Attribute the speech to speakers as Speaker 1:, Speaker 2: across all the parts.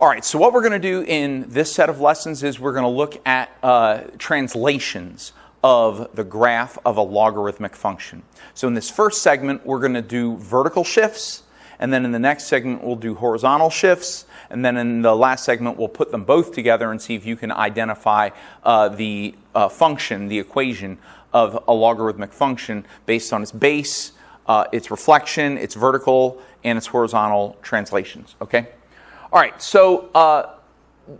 Speaker 1: All right, so what we're going to do in this set of lessons is we're going to look at translations of the graph of a logarithmic function. So in this first segment, we're going to do vertical shifts, and then in the next segment, we'll do horizontal shifts, and then in the last segment, we'll put them both together and see if you can identify the function, the equation of a logarithmic function based on its base, its reflection, its vertical, and its horizontal translations, okay? All right, so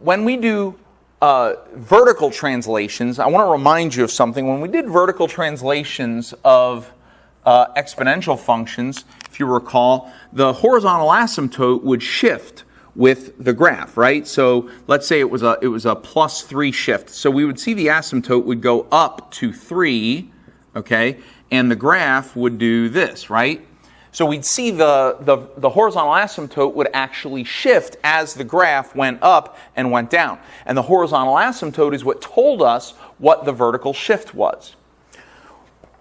Speaker 1: when we do vertical translations, I want to remind you of something. When we did vertical translations of exponential functions, if you recall, the horizontal asymptote would shift with the graph, right? So let's say it was a +3 shift. So we would see the asymptote would go up to 3, okay, and the graph would do this, right? So we'd see the horizontal asymptote would actually shift as the graph went up and went down. And the horizontal asymptote is what told us what the vertical shift was.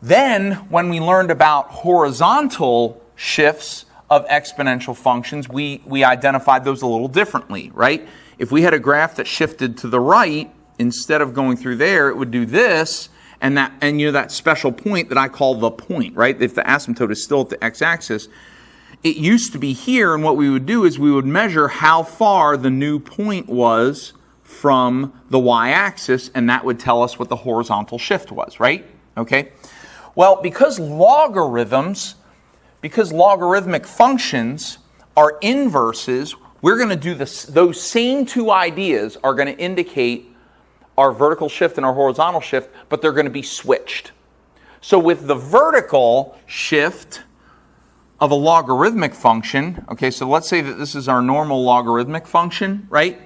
Speaker 1: Then, when we learned about horizontal shifts of exponential functions, we identified those a little differently, right? If we had a graph that shifted to the right, instead of going through there, it would do this. And you know that special point that I call the point, right? If the asymptote is still at the x-axis, it used to be here, and what we would do is we would measure how far the new point was from the y-axis, and that would tell us what the horizontal shift was, right? Okay? Well, because logarithmic functions are inverses, we're going to do this. Those same two ideas are going to indicate our vertical shift and our horizontal shift, but they're going to be switched. So with the vertical shift of a logarithmic function, okay, so let's say that this is our normal logarithmic function, right?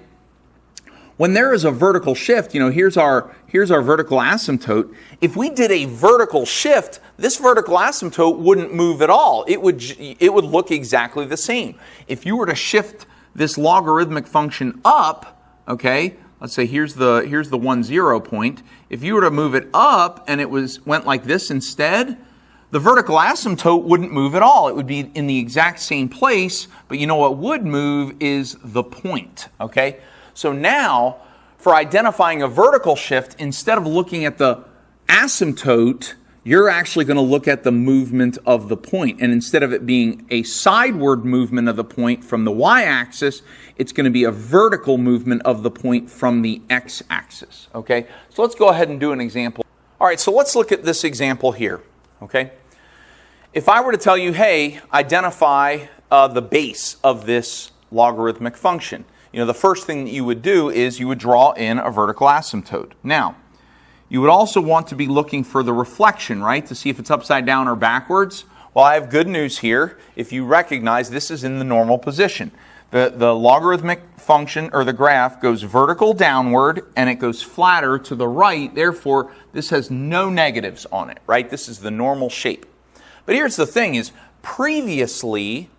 Speaker 1: When there is a vertical shift, you know, here's our vertical asymptote. If we did a vertical shift, this vertical asymptote wouldn't move at all. It would look exactly the same. If you were to shift this logarithmic function up, okay, let's say here's the 1, 0 point. If you were to move it up and it went like this instead, the vertical asymptote wouldn't move at all. It would be in the exact same place, but you know what would move is the point, okay? So now, for identifying a vertical shift, instead of looking at the asymptote, you're actually going to look at the movement of the point. And instead of it being a sideward movement of the point from the y-axis, it's going to be a vertical movement of the point from the x-axis. Okay? So let's go ahead and do an example. All right, so let's look at this example here. Okay? If I were to tell you, hey, identify the base of this logarithmic function, you know, the first thing that you would do is you would draw in a vertical asymptote. Now, you would also want to be looking for the reflection, right, to see if it's upside down or backwards. Well, I have good news here. If you recognize, this is in the normal position. The logarithmic function, or the graph, goes vertical downward, and it goes flatter to the right. Therefore, this has no negatives on it, right? This is the normal shape. But here's the thing is, previously,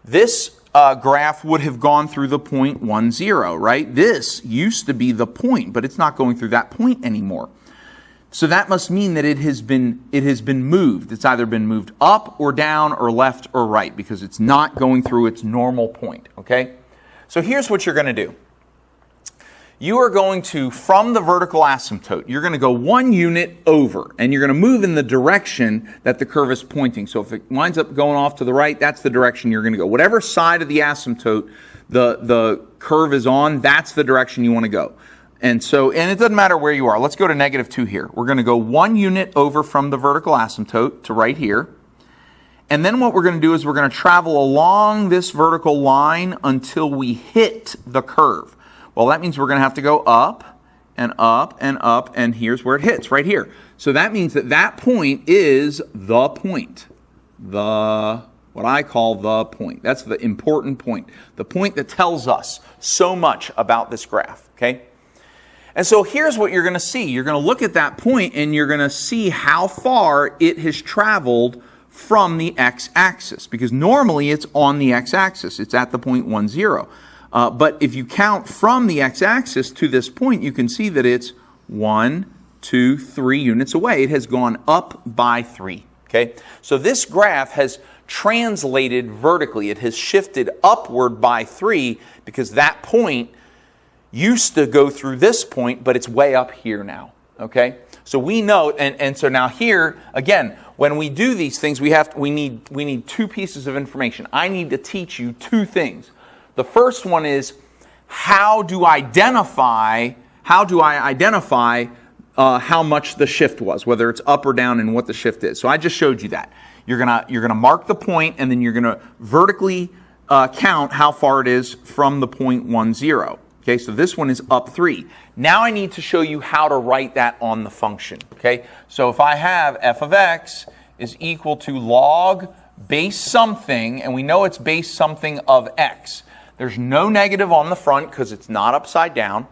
Speaker 1: this graph would have gone through the point 1, 0, right? This used to be the point, but it's not going through that point anymore. So that must mean that it has been moved. It's either been moved up or down or left or right, because it's not going through its normal point, okay? So here's what you're going to do. You are going to, from the vertical asymptote, you're going to go 1 unit over, and you're going to move in the direction that the curve is pointing. So if it winds up going off to the right, that's the direction you're going to go. Whatever side of the asymptote the curve is on, that's the direction you want to go. And it doesn't matter where you are. Let's go to -2 here. We're going to go 1 unit over from the vertical asymptote to right here. And then what we're going to do is we're going to travel along this vertical line until we hit the curve. Well, that means we're going to have to go up and up and up, and here's where it hits, right here. So that means that point is the point. What I call the point. That's the important point. The point that tells us so much about this graph, okay? And so here's what you're going to see. You're going to look at that point, and you're going to see how far it has traveled from the x-axis, because normally it's on the x-axis. It's at the point 1, 0. But if you count from the x-axis to this point, you can see that it's 1, 2, 3 units away. It has gone up by 3. Okay? So this graph has translated vertically. It has shifted upward by 3 because that point used to go through this point, but it's way up here now, okay? So we know, and so now here, again, when we do these things, we need two pieces of information. I need to teach you two things. The first one is, how do I identify how much the shift was, whether it's up or down, and what the shift is. So I just showed you that. You're gonna mark the point, and then you're gonna vertically count how far it is from the point 1, 0. Okay, so this one is up 3. Now I need to show you how to write that on the function. Okay, so if I have f of x is equal to log base something, and we know it's base something of x. There's no negative on the front because it's not upside down.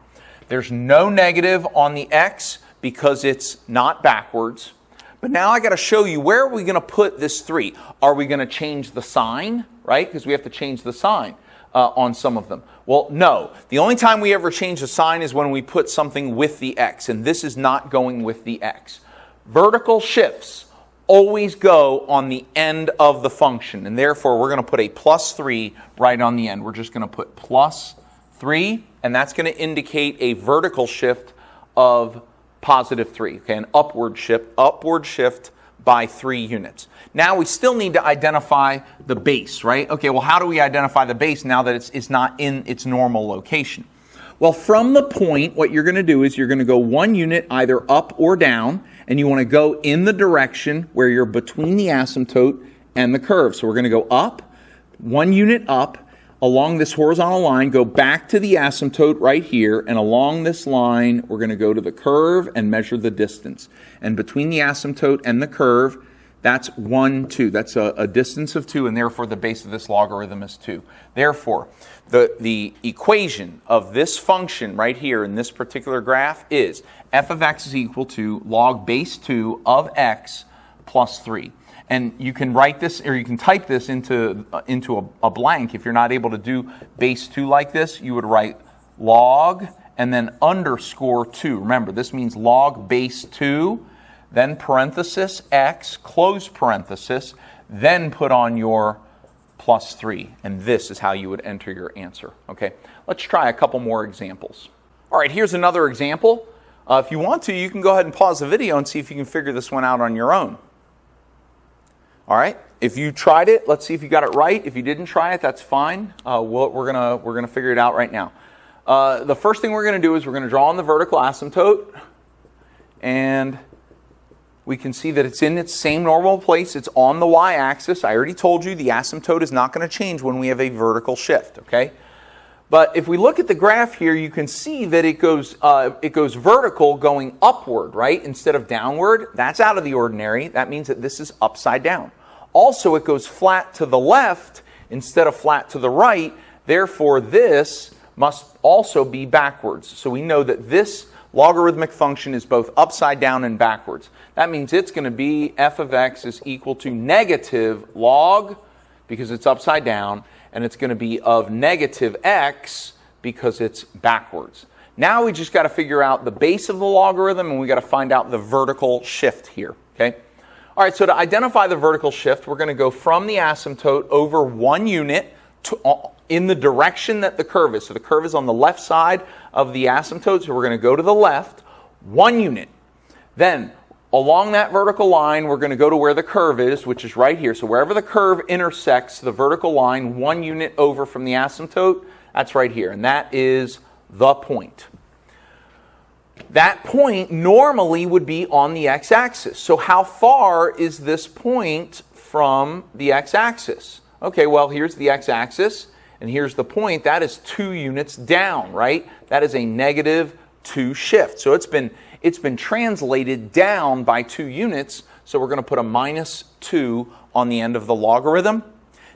Speaker 1: There's no negative on the x because it's not backwards. But now I got to show you, where are we going to put this 3? Are we going to change the sign, right? Because we have to change the sign on some of them. Well, no. The only time we ever change the sign is when we put something with the x, and this is not going with the x. Vertical shifts always go on the end of the function, and therefore we're going to put a plus 3 right on the end. We're just going to put plus 3, and that's going to indicate a vertical shift of positive 3, okay, an upward shift by 3 units. Now we still need to identify the base, right? Okay, well, how do we identify the base now that it's not in its normal location? Well, from the point, what you're going to do is you're going to go 1 unit either up or down, and you want to go in the direction where you're between the asymptote and the curve. So we're going to go up, 1 unit up, along this horizontal line, go back to the asymptote right here, and along this line, we're going to go to the curve and measure the distance. And between the asymptote and the curve, that's 1, 2. That's a distance of 2, and therefore the base of this logarithm is 2. Therefore, the equation of this function right here in this particular graph is f of x is equal to log base 2 of x plus 3. And you can write this, or you can type this into a blank. If you're not able to do base 2 like this, you would write log and then underscore 2. Remember, this means log base 2, then parenthesis x, close parenthesis, then put on your plus 3. And this is how you would enter your answer. Okay, let's try a couple more examples. All right, here's another example. If you want to, you can go ahead and pause the video and see if you can figure this one out on your own. All right, if you tried it, let's see if you got it right. If you didn't try it, that's fine. We're gonna figure it out right now. The first thing we're gonna do is we're gonna draw on the vertical asymptote, and we can see that it's in its same normal place. It's on the y-axis. I already told you the asymptote is not going to change when we have a vertical shift. Okay, but if we look at the graph here, you can see that it goes vertical, going upward, right, instead of downward. That's out of the ordinary. That means that this is upside down. Also, it goes flat to the left instead of flat to the right. Therefore, this must also be backwards. So we know that this logarithmic function is both upside down and backwards. That means it's going to be f of x is equal to negative log, because it's upside down, and it's going to be of negative x because it's backwards. Now we just got to figure out the base of the logarithm, and we got to find out the vertical shift here. Okay. All right, so to identify the vertical shift, we're going to go from the asymptote over 1 unit in the direction that the curve is. So the curve is on the left side of the asymptote, so we're going to go to the left, 1 unit. Then, along that vertical line, we're going to go to where the curve is, which is right here. So wherever the curve intersects the vertical line, 1 unit over from the asymptote, that's right here, and that is the point. That point normally would be on the x-axis. So how far is this point from the x-axis? Okay, well, here's the x-axis, and here's the point. That is 2 units down, right? That is a negative 2 shift. So it's been translated down by 2 units, so we're going to put a minus 2 on the end of the logarithm.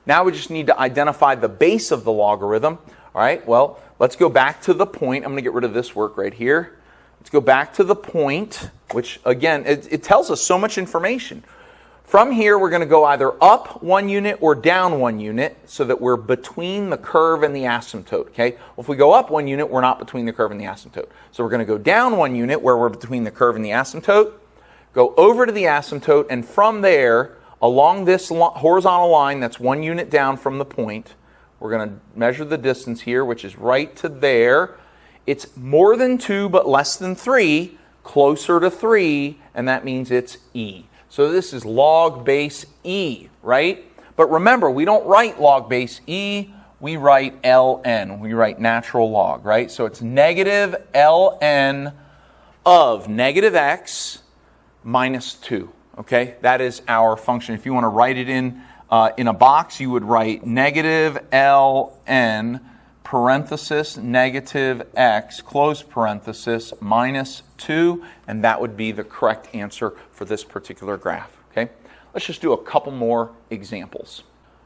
Speaker 1: Now we just need to identify the base of the logarithm. All right, well, let's go back to the point. I'm going to get rid of this work right here. Let's go back to the point, which, again, it tells us so much information. From here, we're going to go either up 1 unit or down 1 unit so that we're between the curve and the asymptote, okay? Well, if we go up 1 unit, we're not between the curve and the asymptote. So we're going to go down 1 unit where we're between the curve and the asymptote, go over to the asymptote, and from there, along this horizontal line that's 1 unit down from the point, we're going to measure the distance here, which is right to there. It's more than 2 but less than 3, closer to 3, and that means it's e. So this is log base e, right? But remember, we don't write log base e, we write ln. We write natural log, right? So it's negative ln of negative x minus 2, okay? That is our function. If you want to write it in a box, you would write negative ln parenthesis negative x close parenthesis minus 2, and that would be the correct answer for this particular graph, okay? Let's just do a couple more examples.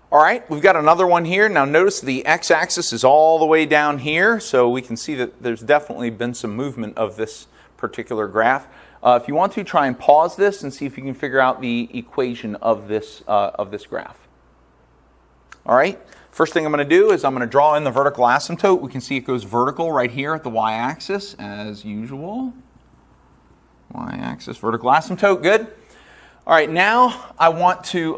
Speaker 1: All right, we've got another one here. Now notice the x-axis is all the way down here, so we can see that there's definitely been some movement of this particular graph. If you want to, try and pause this and see if you can figure out the equation of this graph. All right, first thing I'm going to do is I'm going to draw in the vertical asymptote. We can see it goes vertical right here at the y-axis as usual. Y-axis, vertical asymptote, good. All right, now I want to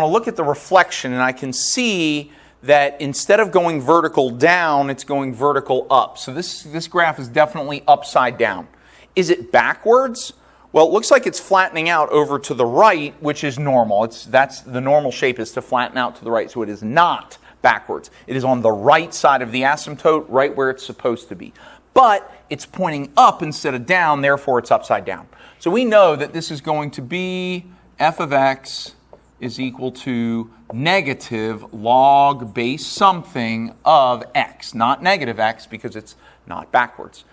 Speaker 1: look at the reflection, and I can see that instead of going vertical down, it's going vertical up. So this graph is definitely upside down. Is it backwards? Well, it looks like it's flattening out over to the right, which is normal. That's the normal shape, is to flatten out to the right, so it is not backwards. It is on the right side of the asymptote, right where it's supposed to be. But it's pointing up instead of down, therefore it's upside down. So we know that this is going to be f of x is equal to negative log base something of x, not negative x because it's not backwards.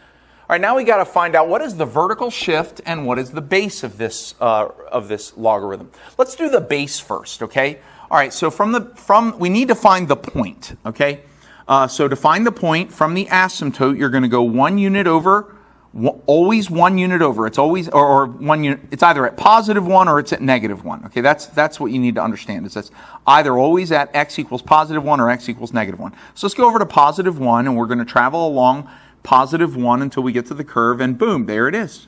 Speaker 1: All right, now we got to find out what is the vertical shift and what is the base of this logarithm. Let's do the base first, okay? All right, so we need to find the point, okay? So to find the point from the asymptote, you're going to go 1 unit over. Always 1 unit over. It's always or 1 unit. It's either at positive 1 or it's at negative 1. Okay, that's what you need to understand. Is that's either always at x equals positive 1 or x equals negative 1. So let's go over to positive 1, and we're going to travel along positive 1 until we get to the curve, and boom, there it is.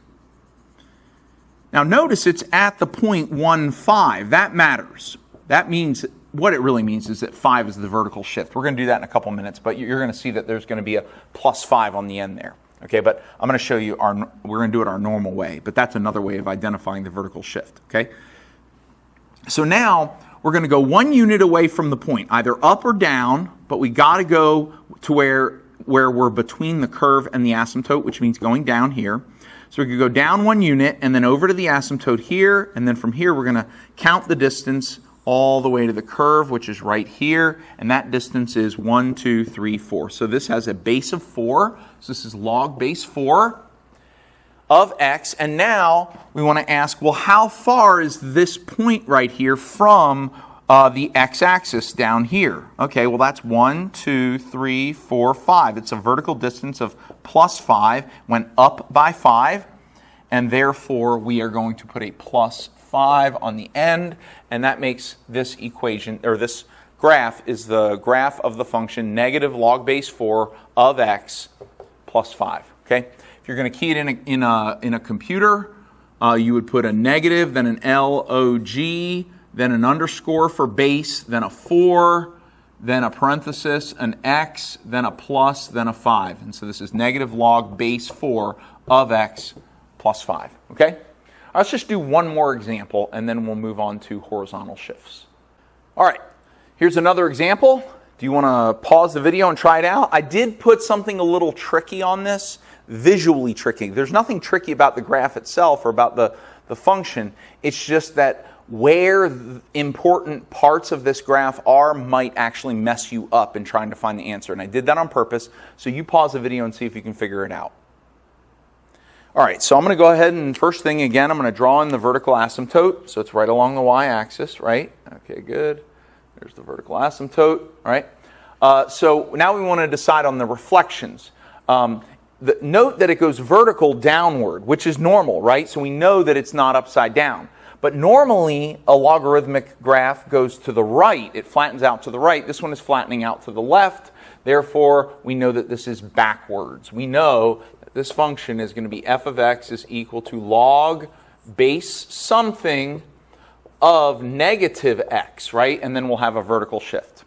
Speaker 1: Now notice it's at the point 1, 5. That matters. That means what it really means is that 5 is the vertical shift. We're going to do that in a couple minutes, but you're going to see that there's going to be a plus 5 on the end there. Okay, but I'm going to show you we're going to do it our normal way, but that's another way of identifying the vertical shift, okay? So now we're going to go 1 unit away from the point, either up or down, but we got to go to where we're between the curve and the asymptote, which means going down here. So we could go down 1 unit and then over to the asymptote here, and then from here we're going to count the distance all the way to the curve, which is right here, and that distance is 1, 2, 3, 4. So this has a base of 4, so this is log base 4 of x, and now we want to ask, well, how far is this point right here from the x-axis down here? Okay, well that's 1, 2, 3, 4, 5. It's a vertical distance of plus 5, went up by 5, and therefore we are going to put a plus 5 on the end, and that makes this equation, or this graph, is the graph of the function negative log base 4 of x plus 5. Okay, if you're going to key it in a computer, you would put a negative, then an log, then an underscore for base, then a 4, then a parenthesis, an x, then a plus, then a 5, and so this is negative log base 4 of x plus 5. Okay. Let's just do one more example, and then we'll move on to horizontal shifts. All right, here's another example. Do you want to pause the video and try it out? I did put something a little tricky on this, visually tricky. There's nothing tricky about the graph itself or about the function. It's just that where the important parts of this graph are might actually mess you up in trying to find the answer. And I did that on purpose, so you pause the video and see if you can figure it out. All right, so I'm going to go ahead and first thing again, I'm going to draw in the vertical asymptote. So it's right along the y-axis, right? Okay, good. There's the vertical asymptote, all right? So now we want to decide on the reflections. Note that it goes vertical downward, which is normal, right? So we know that it's not upside down. But normally, a logarithmic graph goes to the right. It flattens out to the right. This one is flattening out to the left. Therefore, we know that this is backwards. We know that this function is going to be f of x is equal to log base something of negative x, right? And then we'll have a vertical shift.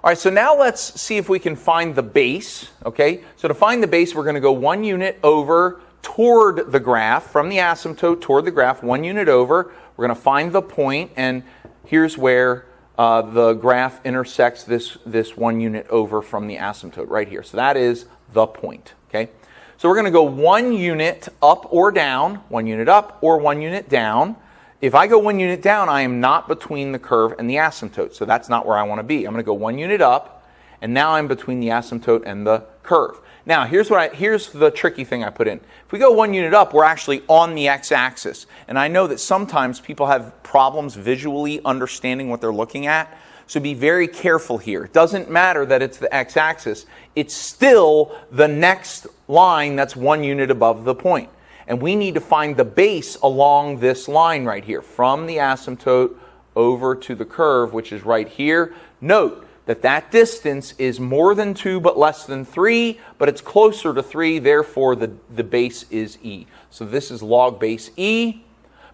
Speaker 1: All right, so now let's see if we can find the base, okay? So to find the base, we're going to go 1 unit over toward the graph, from the asymptote toward the graph, 1 unit over. We're going to find the point, and here's where the graph intersects this 1 unit over from the asymptote, right here. So that is the point, okay? So we're going to go 1 unit up or down, 1 unit up or 1 unit down. If I go 1 unit down, I am not between the curve and the asymptote, so that's not where I want to be. I'm going to go 1 unit up, and now I'm between the asymptote and the curve. Now, here's the tricky thing I put in. If we go 1 unit up, we're actually on the x-axis. And I know that sometimes people have problems visually understanding what they're looking at. So be very careful here. It doesn't matter that it's the x-axis. It's still the next line that's 1 unit above the point. And we need to find the base along this line right here, from the asymptote over to the curve, which is right here. Note that distance is more than 2 but less than 3, but it's closer to 3, therefore the base is e. So this is log base e,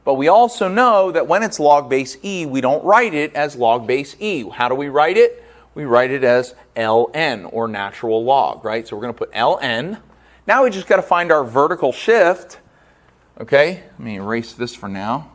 Speaker 1: but we also know that when it's log base e, we don't write it as log base e. How do we write it? We write it as ln, or natural log, right? So we're going to put ln. Now we just got to find our vertical shift. Okay, let me erase this for now.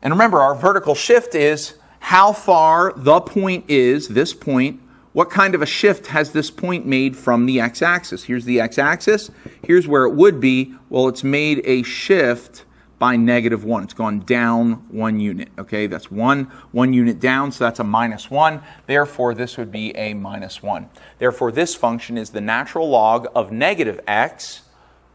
Speaker 1: And remember, our vertical shift is how far the point is, this point, what kind of a shift has this point made from the x-axis? Here's the x-axis. Here's where it would be. Well, it's made a shift by -1. It's gone down 1 unit. Okay, that's one unit down, so that's a -1. Therefore, this would be a -1. Therefore, this function is the natural log of negative x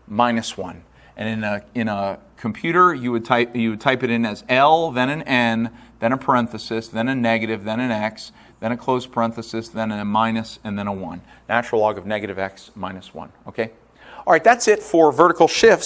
Speaker 1: minus 1. And in a computer, you would type it in as L, then an N, then a parenthesis, then a negative, then an X, then a closed parenthesis, then a minus, and then a 1. Natural log of negative X minus 1. Okay? All right, that's it for vertical shifts.